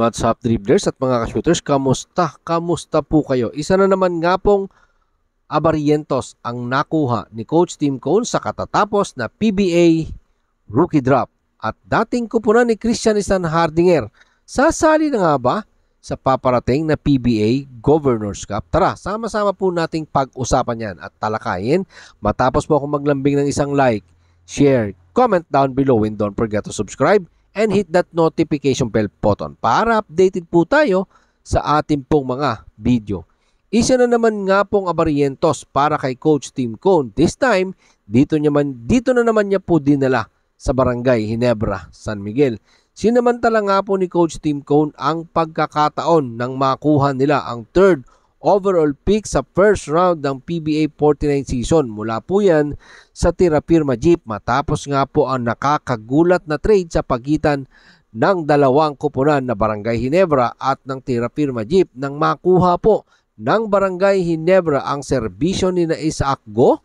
what's up dribblers at mga ka-shooters? Kamusta? Kamusta po kayo? Isa na naman nga pong Abarrientos ang nakuha ni Coach Tim Cone sa katatapos na PBA Rookie Drop. At dating kupunan ni Christian Hardinger, sasali na nga ba sa paparating na PBA Governors Cup? Tara, sama-sama po nating pag-usapan yan at talakayin. Matapos po akong maglambing ng isang like, share, comment down below and don't forget to subscribe and hit that notification bell button para updated po tayo sa ating pong mga video. Isa na naman nga pong Abarrientos para kay Coach Tim Cone. This time, dito na naman niya po dinala sa Barangay Ginebra, San Miguel. Sinamantala nga po ni Coach Tim Cone ang pagkakataon nang makuha nila ang third overall pick sa first round ng PBA 49 season. Mula po yan sa Tira Firma Jeep matapos nga po ang nakakagulat na trade sa pagitan ng dalawang kupunan na Barangay Ginebra at ng Tira Firma Jeep nang makuha po ng Barangay Ginebra ang serbisyo ni na Isaac Go,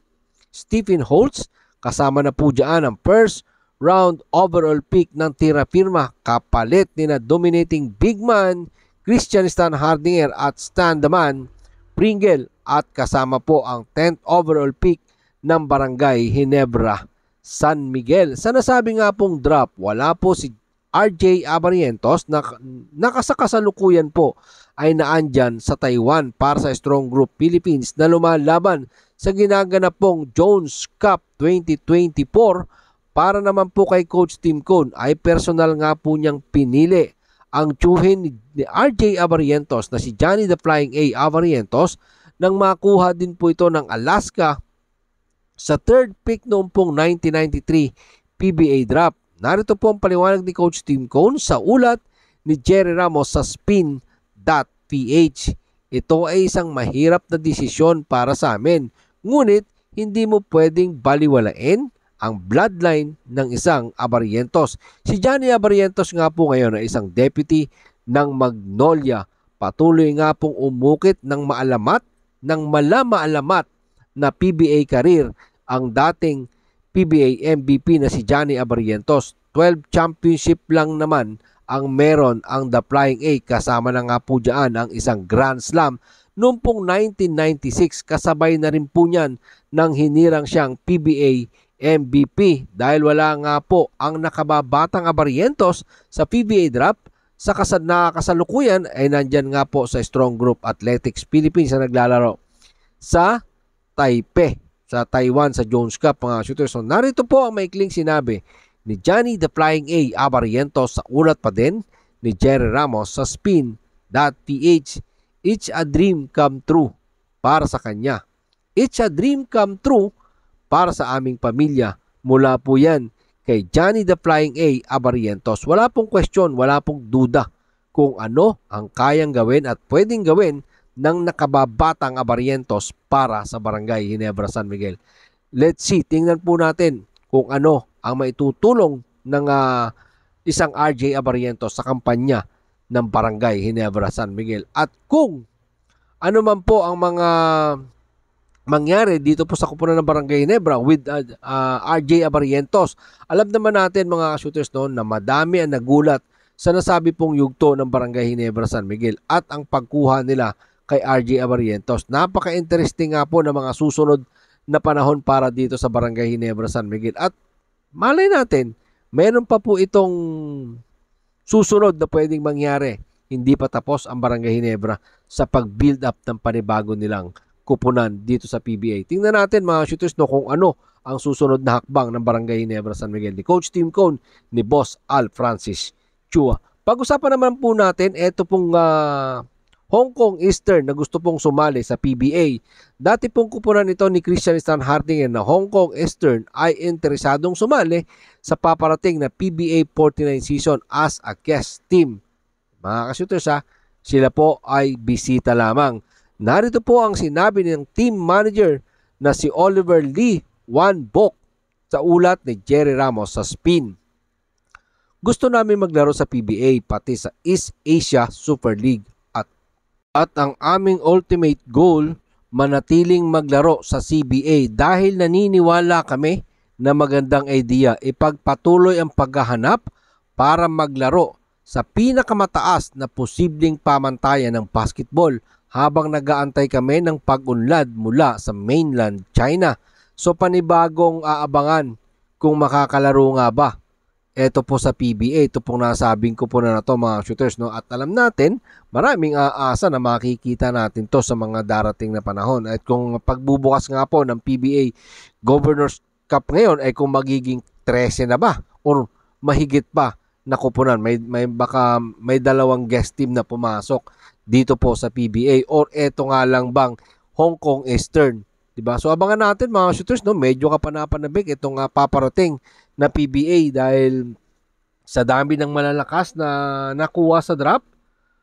Stephen Holtz, kasama na po dyan ang first round overall pick ng Tira Firma kapalit ni na dominating big man Christian Hardinger at Stan the Man Pringle at kasama po ang 10th overall pick ng Barangay Ginebra, San Miguel. Sa nasabi nga pong drop, wala po si RJ Abarrientos na nakasakasalukuyan po ay naandyan sa Taiwan para sa Strong Group Philippines na lumalaban sa ginaganap pong Jones Cup 2024. Para naman po kay Coach Tim Cone ay personal nga po niyang pinili ang tsuhin ni RJ Abarrientos na si Johnny the Flying A Abarrientos nang makuha din po ito ng Alaska sa third pick noong pong 1993 PBA draft. Narito po ang paliwanag ni Coach Tim Cone sa ulat ni Jerry Ramos sa spin.ph. Ito ay isang mahirap na desisyon para sa amin, ngunit hindi mo pwedeng baliwalain ang bloodline ng isang Abarrientos. Si Johnny Abarrientos nga po ngayon ay isang deputy ng Magnolia. Patuloy nga pong umukit ng malamaalamat na PBA career ang dating PBA MVP na si Johnny Abarrientos. 12 championship lang naman ang meron ang The Flying A, kasama na nga po dyan ang isang Grand Slam noong pong 1996. Kasabay na rin po niyan nang hinirang siyang PBA MVP dahil wala nga po ang nakababatang Abarrientos sa PBA draft. Sa kasalukuyan ay nandyan nga po sa Strong Group Athletics Philippines na naglalaro sa Taipei, sa Taiwan, sa Jones Cup, mga shooters. So narito po ang maikling sinabi ni Johnny the Flying A Abarrientos sa ulat pa din ni Jerry Ramos sa spin.ph. It's a dream come true para sa kanya. It's a dream come true para sa aming pamilya. Mula po yan kay Johnny the Flying A Abarrientos. Wala pong question, wala pong duda kung ano ang kayang gawin at pwedeng gawin ng nakababatang Abarrientos para sa Barangay Ginebra, San Miguel. Let's see, tingnan po natin kung ano ang maitutulong ng isang RJ Abarrientos sa kampanya ng Barangay Ginebra, San Miguel. At kung ano man po ang mga mangyari dito po sa kupunan ng Barangay Ginebra with RJ Abarrientos. Alam naman natin mga shooters noon na madami ang nagulat sa nasabi pong yugto ng Barangay Ginebra, San Miguel at ang pagkuha nila kay RJ Abarrientos. Napaka-interesting nga po ng mga susunod na panahon para dito sa Barangay Ginebra, San Miguel. At malay natin, meron pa po itong susunod na pwedeng mangyari. Hindi pa tapos ang Barangay Ginebra sa pag-build up ng panibago nilang kupunan dito sa PBA. Tingnan natin mga shooters kung ano ang susunod na hakbang ng Barangay Ginebra, San Miguel ni Coach Tim Cone, ni Boss Al Francis Chua. Pag-usapan naman po natin ito pong Hong Kong Eastern na gusto pong sumali sa PBA. Dati pong kupunan ito ni Christian Hardinger na Hong Kong Eastern ay interesadong sumali sa paparating na PBA 49 season as a guest team. Mga ka-shooters sila po ay bisita lamang. Narito po ang sinabi ng team manager na si Oliver Lee Wan Bok sa ulat ni Jerry Ramos sa spin. Gusto namin maglaro sa PBA pati sa East Asia Super League at ang aming ultimate goal manatiling maglaro sa CBA dahil naniniwala kami na magandang idea ipagpatuloy ang paghahanap para maglaro sa pinakamataas na posibleng pamantayan ng basketball habang nag-aantay kami ng pag-unlad mula sa mainland China. So panibagong aabangan kung makakalaro nga ba. Ito po sa PBA, ito pong nasabing ko po na to mga shooters, no? At alam natin, maraming aasa na makikita natin to sa mga darating na panahon. At kung pagbubukas nga po ng PBA Governors Cup ngayon ay kung magiging 13 na ba or mahigit pa na kupunan. Baka may dalawang guest team na pumasok dito po sa PBA or eto nga lang bang Hong Kong Eastern. Diba? So abangan natin mga shooters, no? Medyo kapanapanabik itong paparating na PBA dahil sa dami ng malalakas na nakuha sa draft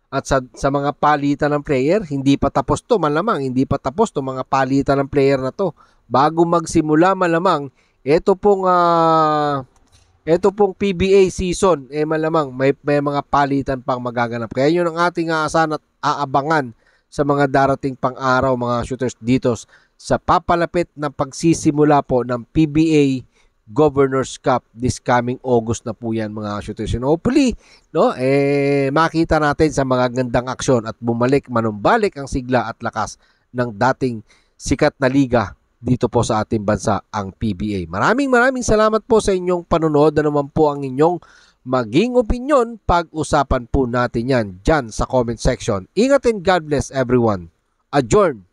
at sa mga palitan ng player, hindi pa tapos to malamang, hindi pa tapos to mga palitan ng player na to. Bago magsimula malamang, ito pong PBA season, malamang may mga palitan pang magaganap. Kaya yun ang ating aasahan at aabangan sa mga darating pang araw mga shooters dito sa papalapit na pagsisimula po ng PBA Governors Cup this coming August na po yan mga shooters. And hopefully, no, makita natin sa mga gandang aksyon at manumbalik ang sigla at lakas ng dating sikat na liga dito po sa ating bansa, ang PBA. Maraming salamat po sa inyong panonood. Ano naman po ang inyong maging opinion, pag-usapan po natin yan dyan sa comment section. Ingat and God bless everyone. Adjourn.